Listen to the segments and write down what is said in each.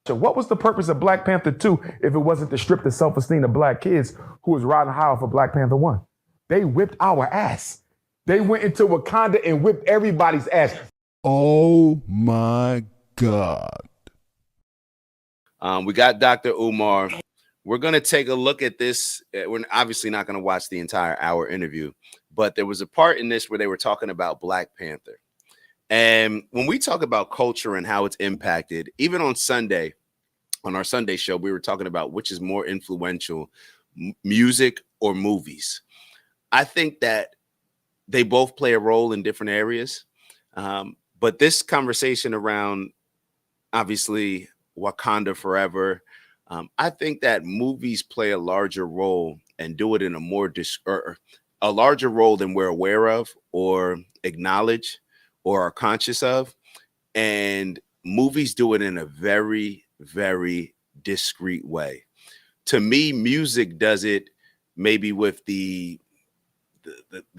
So what was the purpose of Black Panther 2 if it wasn't to strip the self-esteem of black kids who was riding high for Black Panther 1? They whipped our ass. They went into Wakanda and whipped everybody's ass. Oh my God. We got Dr. Umar. We're going to take a look at this. We're obviously not going to watch the entire hour interview, but there was a part in this where they were talking about Black Panther. And when we talk about culture and how it's impacted, even on Sunday, on our Sunday show, we were talking about which is more influential, music or movies. I think that they both play a role in different areas. But this conversation around, obviously, Wakanda Forever, I think that movies play a larger role and do it in a more a larger role than we're aware of or acknowledge or are conscious of. And movies do it in a very, very discreet way. To me, music does it maybe with the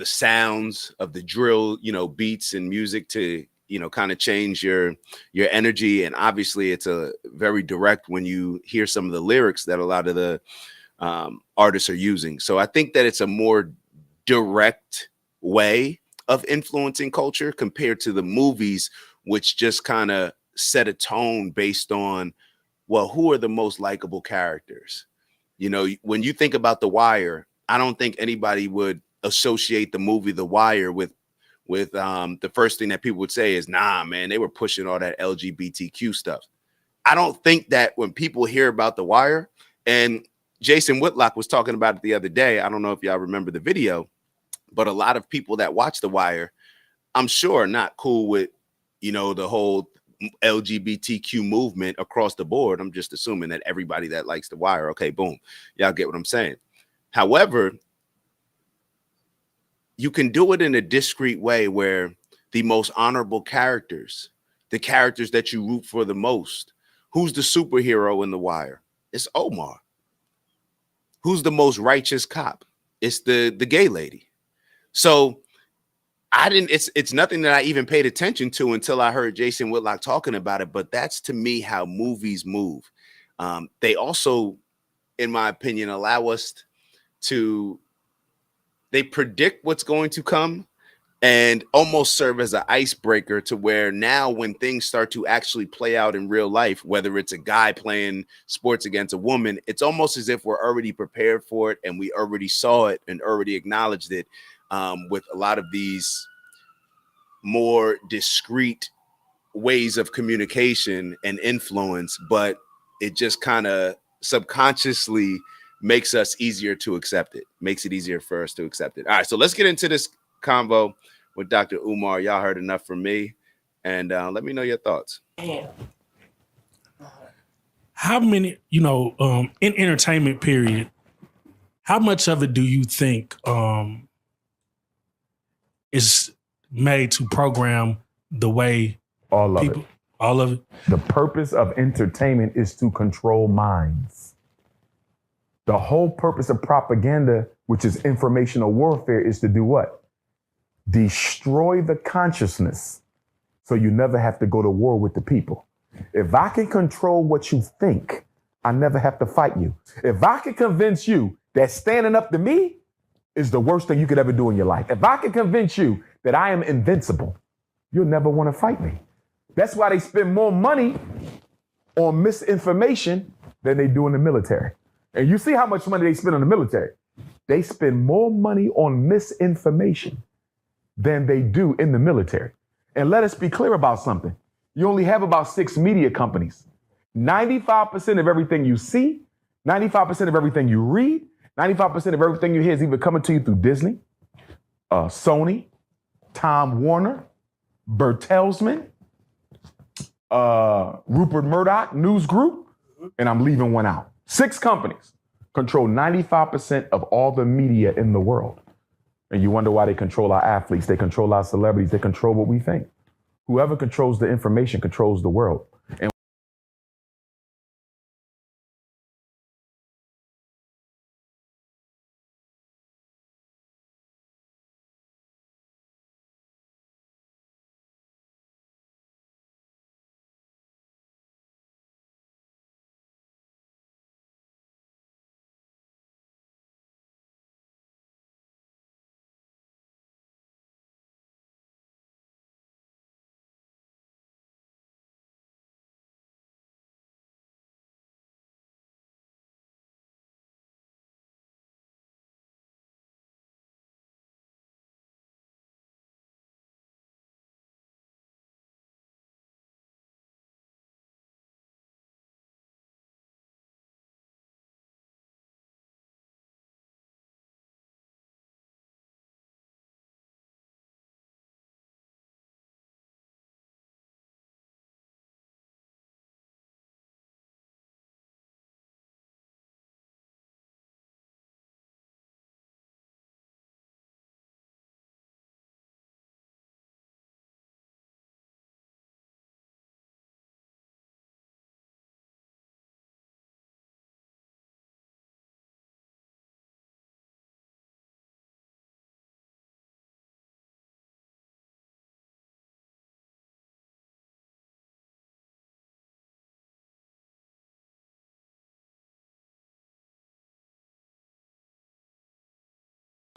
sounds of the drill, beats and music to, kind of change your energy. And obviously it's a very direct when you hear some of the lyrics that a lot of the artists are using. So I think that it's a more direct way of influencing culture compared to the movies, which just kind of set a tone based on, well, who are the most likable characters? When you think about The Wire, I don't think anybody would associate the movie The Wire with the first thing that people would say is, nah, man, they were pushing all that LGBTQ stuff. I don't think that when people hear about The Wire, and Jason Whitlock was talking about it the other day, I don't know if y'all remember the video, but a lot of people that watch The Wire, I'm sure are not cool with, the whole LGBTQ movement across the board. I'm just assuming that everybody that likes The Wire, okay, boom, y'all get what I'm saying. However, you can do it in a discreet way where the most honorable characters, the characters that you root for the most, who's the superhero in The Wire? It's Omar. Who's the most righteous cop? It's the gay lady. So it's nothing that I even paid attention to until I heard Jason Whitlock talking about it. But that's, to me, how movies move. They also, in my opinion, allow us to, they predict what's going to come and almost serve as an icebreaker to where now when things start to actually play out in real life, whether it's a guy playing sports against a woman, it's almost as if we're already prepared for it and we already saw it and already acknowledged it, with a lot of these more discreet ways of communication and influence, but it just kind of subconsciously makes us easier to accept it, makes it easier for us to accept it. All right, so let's get into this convo with Dr. Umar. Y'all heard enough from me, and let me know your thoughts. How many, in entertainment period, how much of it do you think is made to program the way All of people, it. all of it? The purpose of entertainment is to control minds. The whole purpose of propaganda, which is informational warfare, is to do what? Destroy the consciousness so you never have to go to war with the people. If I can control what you think, I never have to fight you. If I can convince you that standing up to me is the worst thing you could ever do in your life, if I can convince you that I am invincible, you'll never want to fight me. That's why they spend more money on misinformation than they do in the military. And you see how much money they spend on the military. They spend more money on misinformation than they do in the military. And let us be clear about something. You only have about 6 media companies. 95% of everything you see, 95% of everything you read, 95% of everything you hear is either coming to you through Disney, Sony, Time Warner, Bertelsmann, Rupert Murdoch News Group, and I'm leaving one out. 6 companies control 95% of all the media in the world. And you wonder why they control our athletes, they control our celebrities, they control what we think. Whoever controls the information controls the world. And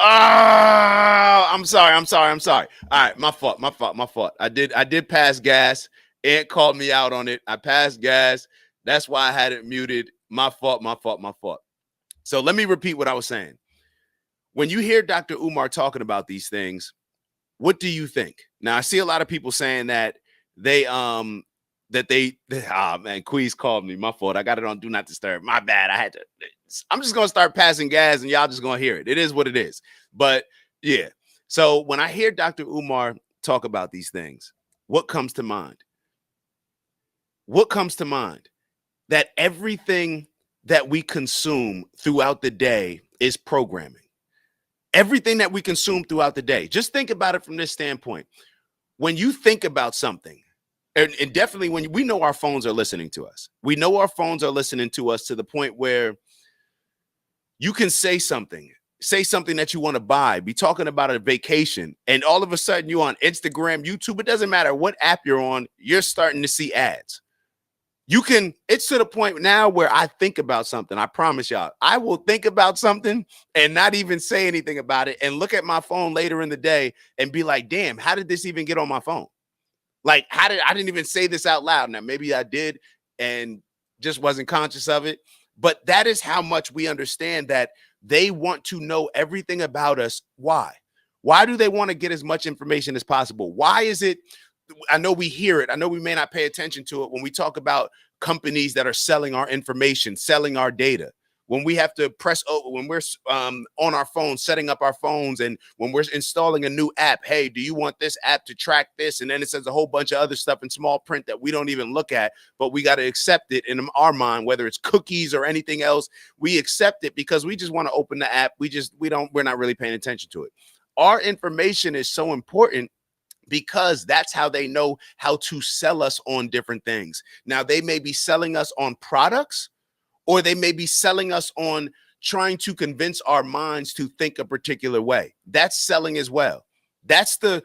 Oh, I'm sorry. All right, my fault. I did pass gas. Ant called me out on it. I passed gas. That's why I had it muted. My fault. So let me repeat what I was saying. When you hear Dr. Umar talking about these things, what do you think? Now, I see a lot of people saying that they man, Queez called me. My fault. I got it on do not disturb. My bad. I'm just gonna start passing gas and y'all just gonna hear it. It is what it is. But yeah. So when I hear Dr. Umar talk about these things, what comes to mind? What comes to mind? That everything that we consume throughout the day is programming. Everything that we consume throughout the day. Just think about it from this standpoint. When you think about something, and definitely when we know our phones are listening to us, we know our phones are listening to us to the point where you can say something that you want to buy, be talking about a vacation, and all of a sudden you're on Instagram, YouTube, it doesn't matter what app you're on, you're starting to see ads. It's to the point now where I think about something. I promise y'all, I will think about something and not even say anything about it and look at my phone later in the day and be like, damn, how did this even get on my phone? Like, I didn't even say this out loud. Now, maybe I did and just wasn't conscious of it. But that is how much we understand that they want to know everything about us. Why? Why do they want to get as much information as possible? Why is it? I know we hear it. I know we may not pay attention to it when we talk about companies that are selling our information, selling our data. When we have to press over, when we're on our phones, setting up our phones, and when we're installing a new app, hey, do you want this app to track this? And then it says a whole bunch of other stuff in small print that we don't even look at, but we got to accept it in our mind, whether it's cookies or anything else. We accept it because we just want to open the app. We're not really paying attention to it. Our information is so important because that's how they know how to sell us on different things. Now, they may be selling us on products, or they may be selling us on trying to convince our minds to think a particular way. That's selling as well. That's the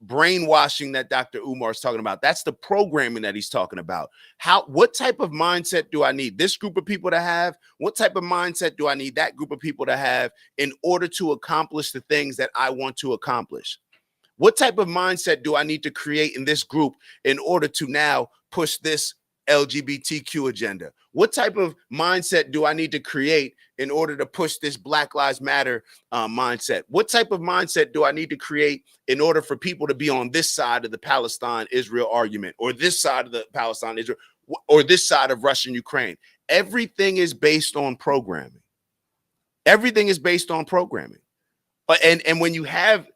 brainwashing that Dr. Umar is talking about. That's the programming that he's talking about. What type of mindset do I need this group of people to have? What type of mindset do I need that group of people to have in order to accomplish the things that I want to accomplish? What type of mindset do I need to create in this group in order to now push this LGBTQ agenda? What type of mindset do I need to create in order to push this Black Lives Matter mindset? What type of mindset do I need to create in order for people to be on this side of the Palestine-Israel argument, or this side of the Palestine-Israel, or this side of Russia-Ukraine? Everything is based on programming. Everything is based on programming. And when you have,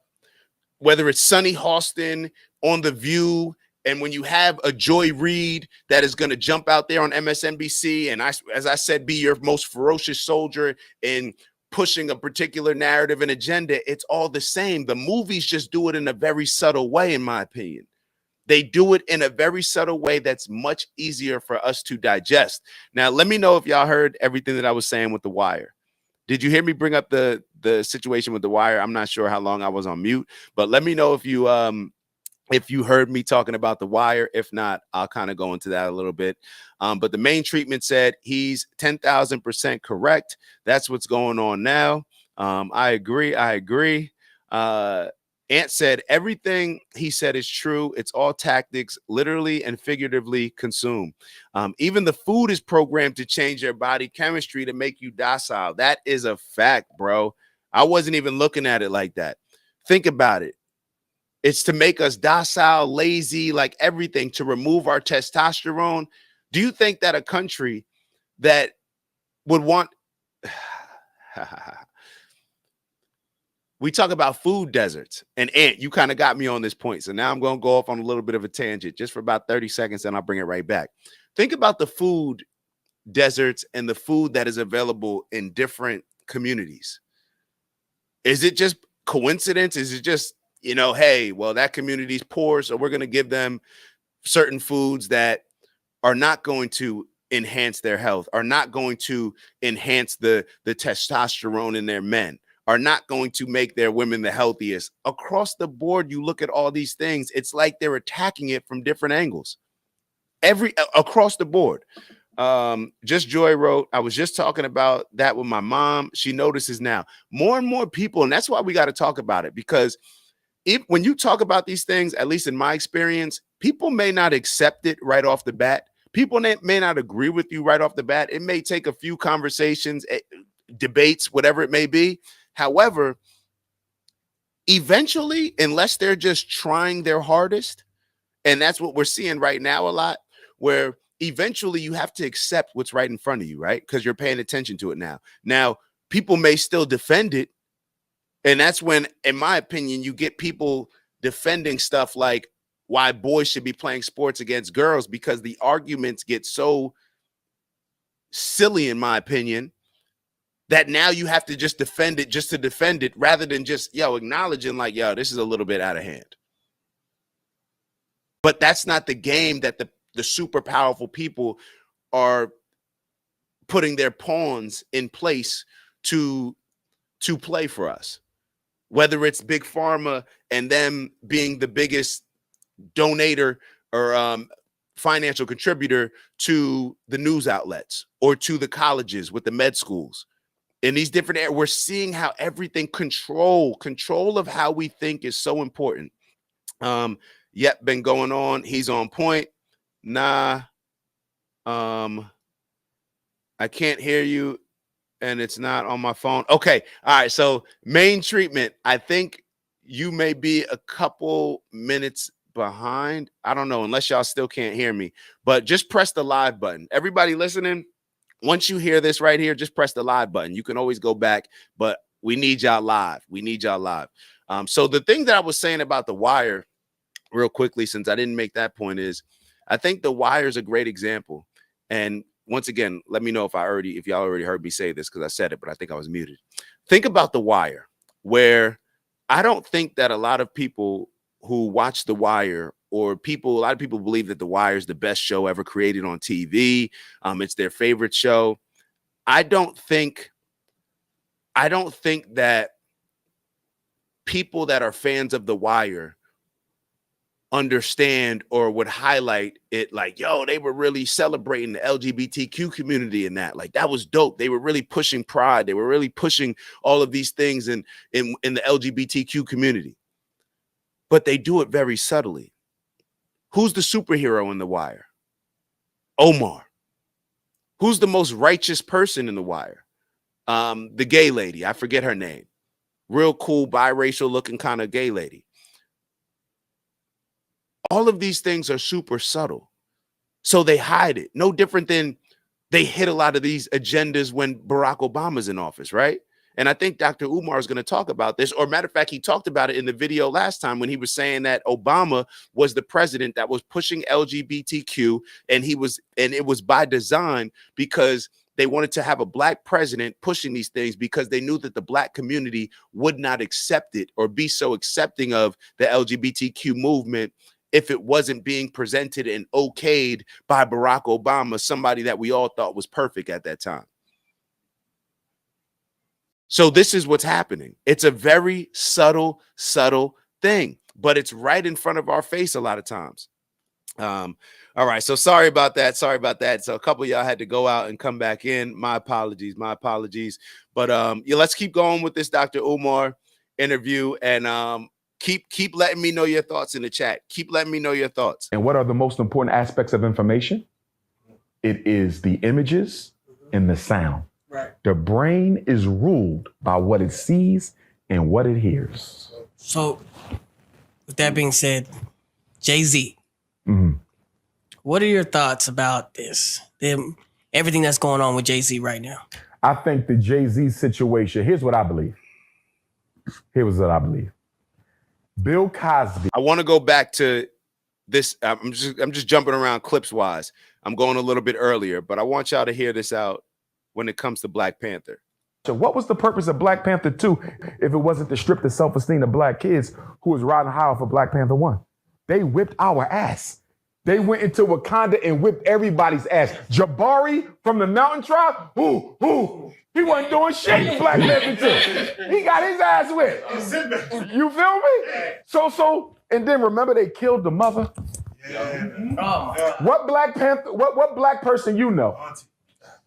whether it's Sunny Hostin on The View, and when you have a Joy Reid that is going to jump out there on MSNBC and, as I said, be your most ferocious soldier in pushing a particular narrative and agenda, it's all the same. The movies just do it in a very subtle way, in my opinion. They do it in a very subtle way that's much easier for us to digest. Now, let me know if y'all heard everything that I was saying with The Wire. Did you hear me bring up the situation with The Wire? I'm not sure how long I was on mute, but let me know if you heard me talking about The Wire. If not, I'll kind of go into that a little bit. But the main treatment said he's 10,000% correct. That's what's going on now. I agree. Ant said everything he said is true. It's all tactics, literally and figuratively consumed. Even the food is programmed to change your body chemistry to make you docile. That is a fact, bro. I wasn't even looking at it like that. Think about it. It's to make us docile, lazy, like everything, to remove our testosterone. Do you think that a country that would want... We talk about food deserts, and Ant, you kind of got me on this point. So now I'm going to go off on a little bit of a tangent just for about 30 seconds, and I'll bring it right back. Think about the food deserts and the food that is available in different communities. Is it just coincidence? Is it just, hey, well, that community's poor, so we're going to give them certain foods that are not going to enhance their health, are not going to enhance the testosterone in their men, are not going to make their women the healthiest. Across the board, you look at all these things, it's like they're attacking it from different angles. Across the board. Just Joy wrote, I was just talking about that with my mom. She notices now more and more people, and that's why we got to talk about it, because when you talk about these things, at least in my experience, people may not accept it right off the bat. People may not agree with you right off the bat. It may take a few conversations, debates, whatever it may be. However, eventually, unless they're just trying their hardest, and that's what we're seeing right now a lot, where eventually you have to accept what's right in front of you, right? Because you're paying attention to it now. Now, people may still defend it. And that's when, in my opinion, you get people defending stuff like why boys should be playing sports against girls, because the arguments get so silly, in my opinion, that now you have to just defend it just to defend it, rather than just, acknowledging like, this is a little bit out of hand. But that's not the game that the super powerful people are putting their pawns in place to play for us. Whether it's Big Pharma and them being the biggest donator or financial contributor to the news outlets or to the colleges with the med schools. In these different areas, we're seeing how everything control of how we think is so important. Yep, been going on. He's on point. Nah. I can't hear you. And it's not on my phone. Okay. All right. So main treatment, I think you may be a couple minutes behind. I don't know, unless y'all still can't hear me, but just press the live button. Everybody listening, once you hear this right here, just press the live button. You can always go back, but we need y'all live. We need y'all live. So the thing that I was saying about The Wire real quickly, since I didn't make that point, is I think The Wire is a great example. And once again, let me know if y'all already heard me say this, because I said it, but I think I was muted. Think about The Wire, where I don't think that a lot of people who watch The Wire, or a lot of people believe that The Wire is the best show ever created on TV. It's their favorite show. I don't think that people that are fans of The Wire understand or would highlight it like, they were really celebrating the LGBTQ community and that was dope. They were really pushing pride. They were really pushing all of these things in the LGBTQ community, but they do it very subtly. Who's the superhero in The Wire? Umar. Who's the most righteous person in The Wire? The gay lady. I forget her name. Real cool, biracial looking kind of gay lady. All of these things are super subtle. So they hide it. No different than they hit a lot of these agendas when Barack Obama's in office, right? And I think Dr. Umar is going to talk about this. Or matter of fact, he talked about it in the video last time when he was saying that Obama was the president that was pushing LGBTQ, and it was by design, because they wanted to have a black president pushing these things, because they knew that the black community would not accept it or be so accepting of the LGBTQ movement if it wasn't being presented and okayed by Barack Obama, somebody that we all thought was perfect at that time. So this is what's happening. It's a very subtle thing, but it's right in front of our face a lot of times. All right. So sorry about that. So a couple of y'all had to go out and come back in. My apologies. But let's keep going with this Dr. Umar interview, and keep letting me know your thoughts in the chat. Keep letting me know your thoughts. And what are the most important aspects of information? It is the images and the sound. Right. The brain is ruled by what it sees and what it hears. So, with that being said, Jay-Z, what are your thoughts about this? Everything that's going on with Jay-Z right now? I think the Jay-Z situation, here's what I believe. Bill Cosby. I want to go back to this. I'm just jumping around clips wise. I'm going a little bit earlier, but I want y'all to hear this out when it comes to Black Panther. So what was the purpose of Black Panther 2 if it wasn't to strip the self-esteem of black kids who was riding high for Black Panther 1? They whipped our ass. They went into Wakanda and whipped everybody's ass. Jabari from the Mountain Tribe, he wasn't doing shit in Black Panther 2. He got his ass whipped. You feel me? So, and then remember they killed the mother? Oh my God. What Black Panther? What black person you know?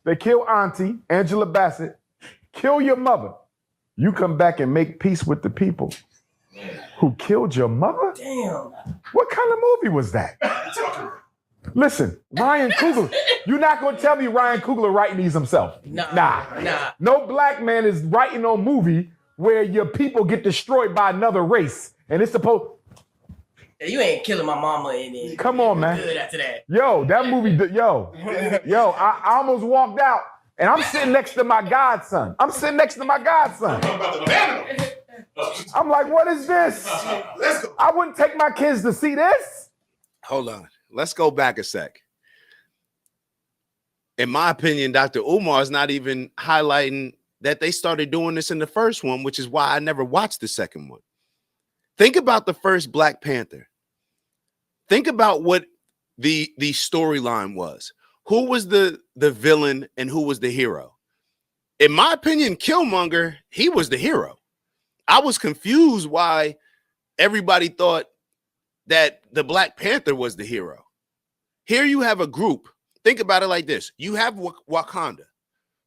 They kill Auntie Angela Bassett. Kill your mother. You come back and make peace with the people who killed your mother? Damn. What kind of movie was that? Listen, Ryan Coogler. You're not going to tell me Ryan Coogler writing these himself. Nah. No black man is writing no movie where your people get destroyed by another race. And it's supposed... You ain't killing my mama and then Come on, man. good after that. Yo, that movie, I almost walked out and I'm sitting next to my godson. I'm like, what is this? Let's go. I wouldn't take my kids to see this. Hold on. Let's go back a sec. In my opinion, Dr. Umar is not even highlighting that they started doing this in the first one, which is why I never watched the second one. Think about the first Black Panther. Think about what the storyline was. Who was the villain and who was the hero? In my opinion, Killmonger, he was the hero. I was confused why everybody thought that the Black Panther was the hero. Here you have a group. Think about it like this. You have Wakanda,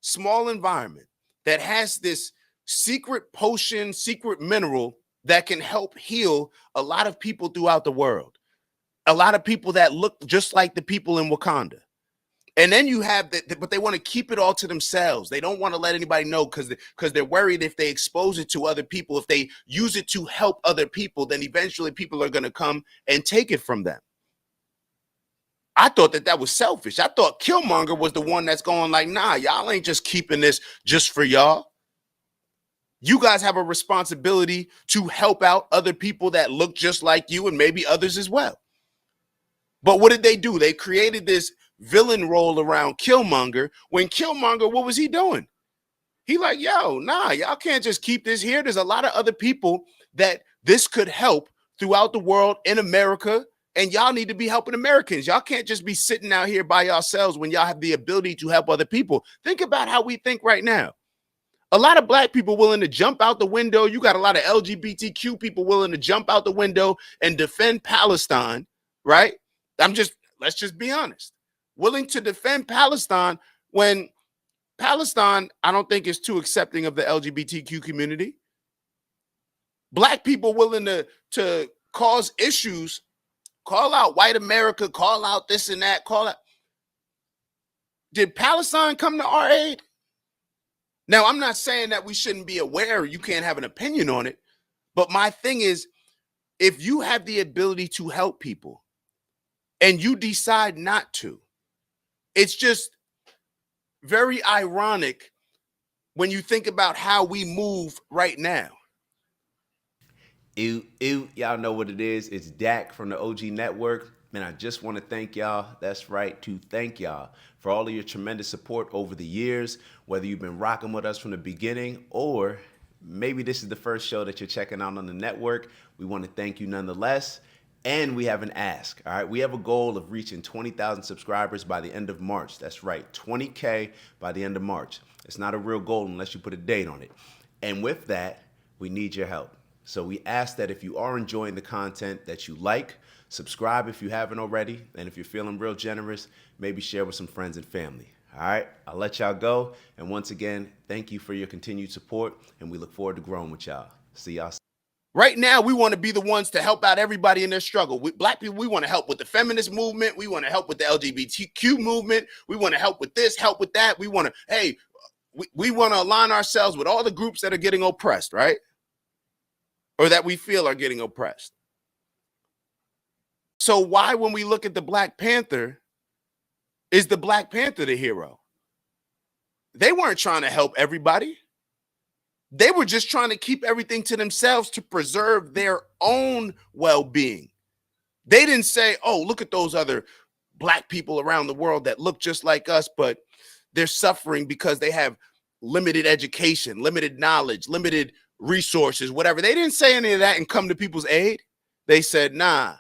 small environment that has this secret potion, secret mineral that can help heal a lot of people throughout the world. A lot of people that look just like the people in Wakanda. And then you have that, but they want to keep it all to themselves. They don't want to let anybody know because they're worried if they expose it to other people, if they use it to help other people, then eventually people are going to come and take it from them. I thought that was selfish. I thought Killmonger was the one that's going like, nah, y'all ain't just keeping this just for y'all. You guys have a responsibility to help out other people that look just like you and maybe others as well. But what did they do? They created this villain role around Killmonger. When Killmonger, what was he doing? He like, yo, nah, y'all can't just keep this here. There's a lot of other people that this could help throughout the world in America, and y'all need to be helping Americans. Y'all can't just be sitting out here by yourselves when y'all have the ability to help other people. Think about how we think right now. A lot of black people willing to jump out the window. You got a lot of LGBTQ people willing to jump out the window and defend Palestine, right? Let's just be honest. Willing to defend Palestine when Palestine, I don't think is too accepting of the LGBTQ community. Black people willing to cause issues, call out white America, call out this and that, call out. Did Palestine come to our aid? Now, I'm not saying that we shouldn't be aware, you can't have an opinion on it. But my thing is, if you have the ability to help people and you decide not to, it's just very ironic when you think about how we move right now. Y'all know what it is. It's Dak from the OG Network. Man, I just want to thank y'all. That's right, to thank y'all for all of your tremendous support over the years, whether you've been rocking with us from the beginning or maybe this is the first show that you're checking out on the network. We want to thank you nonetheless. And we have an ask, all right? We have a goal of reaching 20,000 subscribers by the end of March. That's right, 20K by the end of March. It's not a real goal unless you put a date on it. And with that, we need your help. So we ask that if you are enjoying the content that you like, subscribe if you haven't already. And if you're feeling real generous, maybe share with some friends and family. All right, I'll let y'all go. And once again, thank you for your continued support. And we look forward to growing with y'all. See y'all. Right now, we want to be the ones to help out everybody in their struggle. Black people, we want to help with the feminist movement. We want to help with the LGBTQ movement. We want to help with this, help with that. We want to, we want to align ourselves with all the groups that are getting oppressed, right? Or that we feel are getting oppressed. So why, when we look at the Black Panther, is the Black Panther the hero? They weren't trying to help everybody. They were just trying to keep everything to themselves to preserve their own well-being. They didn't say, oh, look at those other black people around the world that look just like us, but they're suffering because they have limited education, limited knowledge, limited resources, whatever. They didn't say any of that and come to people's aid. They said, nah,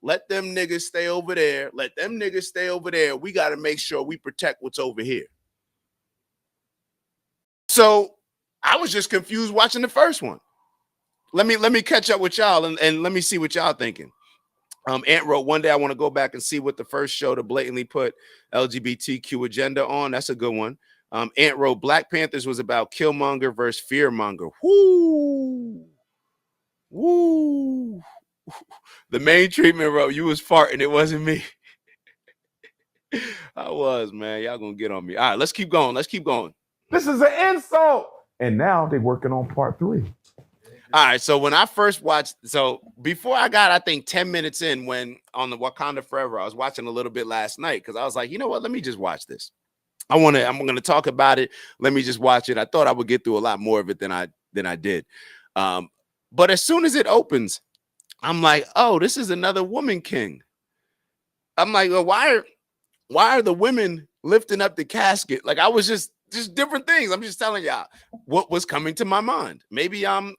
let them niggas stay over there. Let them niggas stay over there. We got to make sure we protect what's over here. So I was just confused watching the first one. Let me catch up with y'all and let me see what y'all thinking. Ant wrote, one day I want to go back and see what the first show to blatantly put LGBTQ agenda on. That's a good one. Ant wrote, Black Panthers was about Killmonger versus Fearmonger. Woo! Woo! The main treatment wrote, you was farting, it wasn't me. I was, man. Y'all gonna get on me. All right, let's keep going. Let's keep going. This is an insult. And now they're working on part 3. All right, so when I first watched, so before I got, I think 10 minutes in, when on the Wakanda Forever, I was watching a little bit last night because I was like, you know what? Let me just watch this. I'm gonna talk about it. Let me just watch it. I thought I would get through a lot more of it than I did. But as soon as it opens, I'm like, oh, this is another woman king. I'm like, well, why are the women lifting up the casket? Like, I was just different things. I'm just telling y'all what was coming to my mind. Maybe I'm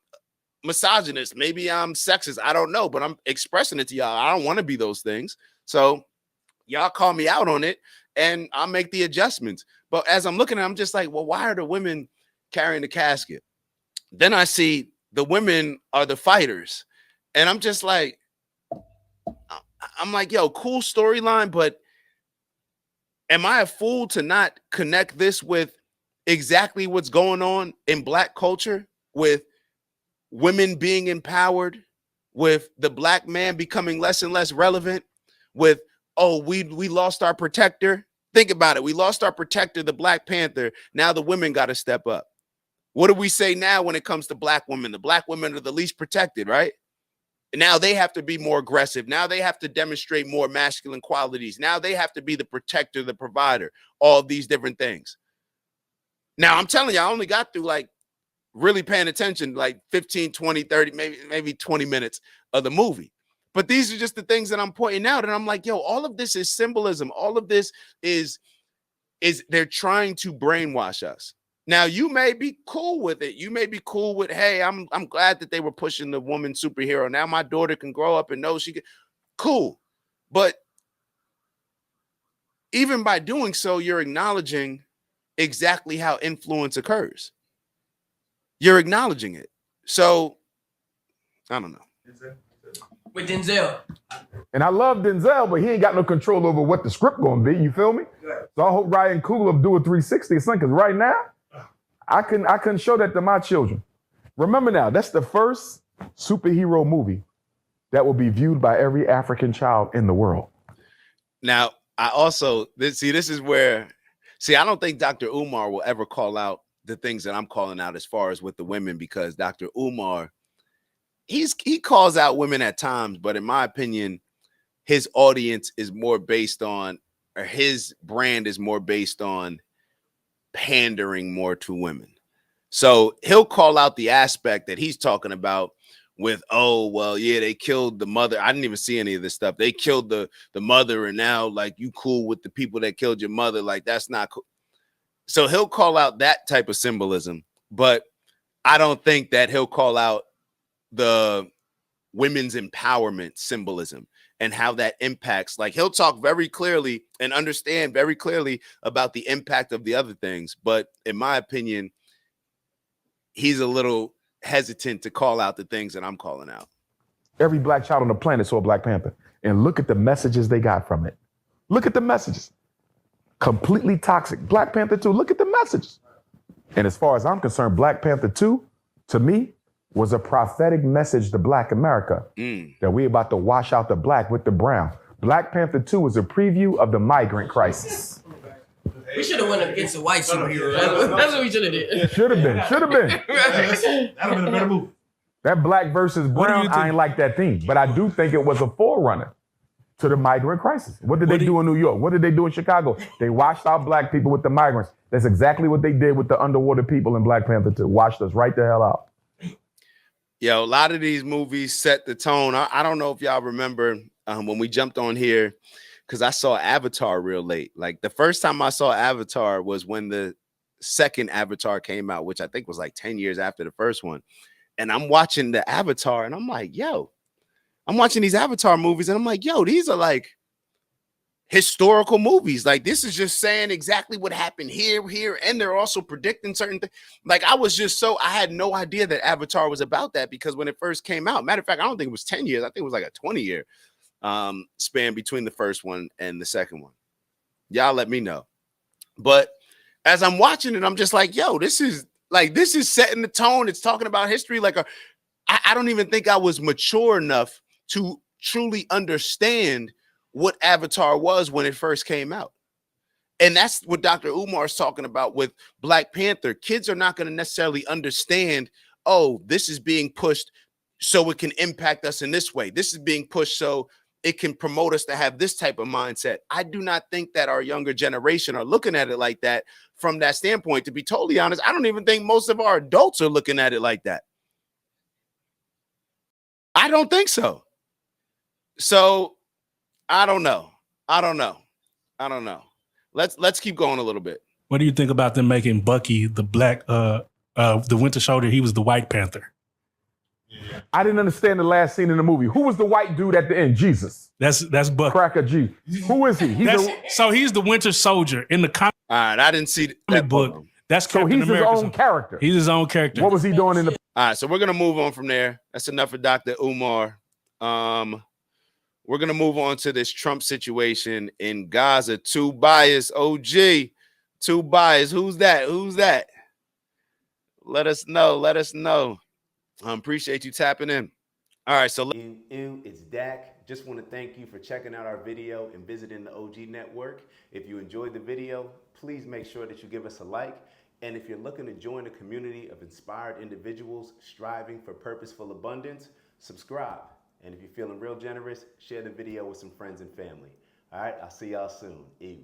misogynist, maybe I'm sexist, I don't know, but I'm expressing it to y'all. I don't want to be those things, so y'all call me out on it and I'll make the adjustments. But as I'm looking at it, I'm just like, well, why are the women carrying the casket? Then I see the women are the fighters, and I'm just like, yo, cool storyline, but am I a fool to not connect this with exactly what's going on in Black culture, with women being empowered, with the Black man becoming less and less relevant, with, oh, we lost our protector. Think about it. We lost our protector, the Black Panther. Now the women got to step up. What do we say now when it comes to Black women? The Black women are the least protected, right? And now they have to be more aggressive. Now they have to demonstrate more masculine qualities. Now they have to be the protector, the provider, all these different things. Now I'm telling you, I only got through like really paying attention, like 15, 20, 30, maybe 20 minutes of the movie. But these are just the things that I'm pointing out. And I'm like, yo, all of this is symbolism. All of this is they're trying to brainwash us. Now, you may be cool with it. You may be cool with, hey, I'm glad that they were pushing the woman superhero. Now my daughter can grow up and know she can. Cool. But even by doing so, you're acknowledging exactly how influence occurs. You're acknowledging it. So, I don't know. With Denzel. And I love Denzel, but he ain't got no control over what the script gonna be. You feel me? So I hope Ryan Coogler do a 360 or something, because right now, I couldn't show that to my children. Remember now, that's the first superhero movie that will be viewed by every African child in the world. Now, I also, this is where, I don't think Dr. Umar will ever call out the things that I'm calling out as far as with the women, because Dr. Umar, he calls out women at times, but in my opinion, his audience is more based on, or his brand is more based on pandering more to women. So he'll call out the aspect that he's talking about with, oh, well, yeah, they killed the mother. I didn't even see any of this stuff. They killed the mother, and now like you cool with the people that killed your mother. Like, that's not cool. So he'll call out that type of symbolism, but I don't think that he'll call out the women's empowerment symbolism and how that impacts. Like, he'll talk very clearly and understand very clearly about the impact of the other things. But in my opinion, he's a little hesitant to call out the things that I'm calling out. Every Black child on the planet saw Black Panther, and look at the messages they got from it. Look at the messages. Completely toxic. Black Panther 2, look at the messages. And as far as I'm concerned, Black Panther 2, to me, was a prophetic message to Black America that we're about to wash out the black with the brown. Black Panther 2 was a preview of the migrant crisis. We should have went against a white superhero. That's what we should have did. Should have been. That'd have been a better move. That black versus brown, I ain't like that theme. But I do think it was a forerunner to the migrant crisis. What did they do in New York? What did they do in Chicago? They washed out black people with the migrants. That's exactly what they did with the underwater people in Black Panther 2. Washed us right the hell out. Yo, a lot of these movies set the tone. I don't know if y'all remember when we jumped on here, because I saw Avatar real late. Like, the first time I saw Avatar was when the second Avatar came out, which I think was like 10 years after the first one. And I'm watching the Avatar and I'm like, yo, I'm watching these Avatar movies and I'm like, yo, these are like historical movies. Like, this is just saying exactly what happened here, and they're also predicting certain things. Like, I had no idea that Avatar was about that, because when it first came out, matter of fact, I don't think it was 10 years. I think it was like a 20 year. span between the first one and the second one. Y'all let me know. But as I'm watching it, I'm just like, yo, this is setting the tone. It's talking about history. Like, I don't even think I was mature enough to truly understand what Avatar was when it first came out. And that's what Dr. Umar is talking about with Black Panther. Kids are not going to necessarily understand, oh, this is being pushed so it can impact us in this way. This is being pushed so it can promote us to have this type of mindset. I do not think that our younger generation are looking at it like that from that standpoint. To be totally honest, I don't even think most of our adults are looking at it like that. I don't think so. So I don't know. Let's keep going a little bit. What do you think about them making Bucky the black, the Winter Soldier? He was the White Panther. I didn't understand the last scene in the movie. Who was the white dude at the end? Jesus. That's Bucky. Cracker G. Who is he? So he's the Winter Soldier in the comic All right, I didn't see comic book. That's so Captain he's America's his own character. He's his own character. What was he doing in the? All right, so we're gonna move on from there. That's enough for Dr. Umar. We're gonna move on to this Trump situation in Gaza. Too biased, OG. Too biased. Who's that? Let us know. Appreciate you tapping in. All right, so It's Dak. Just want to thank you for checking out our video and visiting the OG Network. If you enjoyed the video, please make sure that you give us a like. And if you're looking to join a community of inspired individuals striving for purposeful abundance, subscribe. And if you're feeling real generous, share the video with some friends and family. All right, I'll see y'all soon. Ew.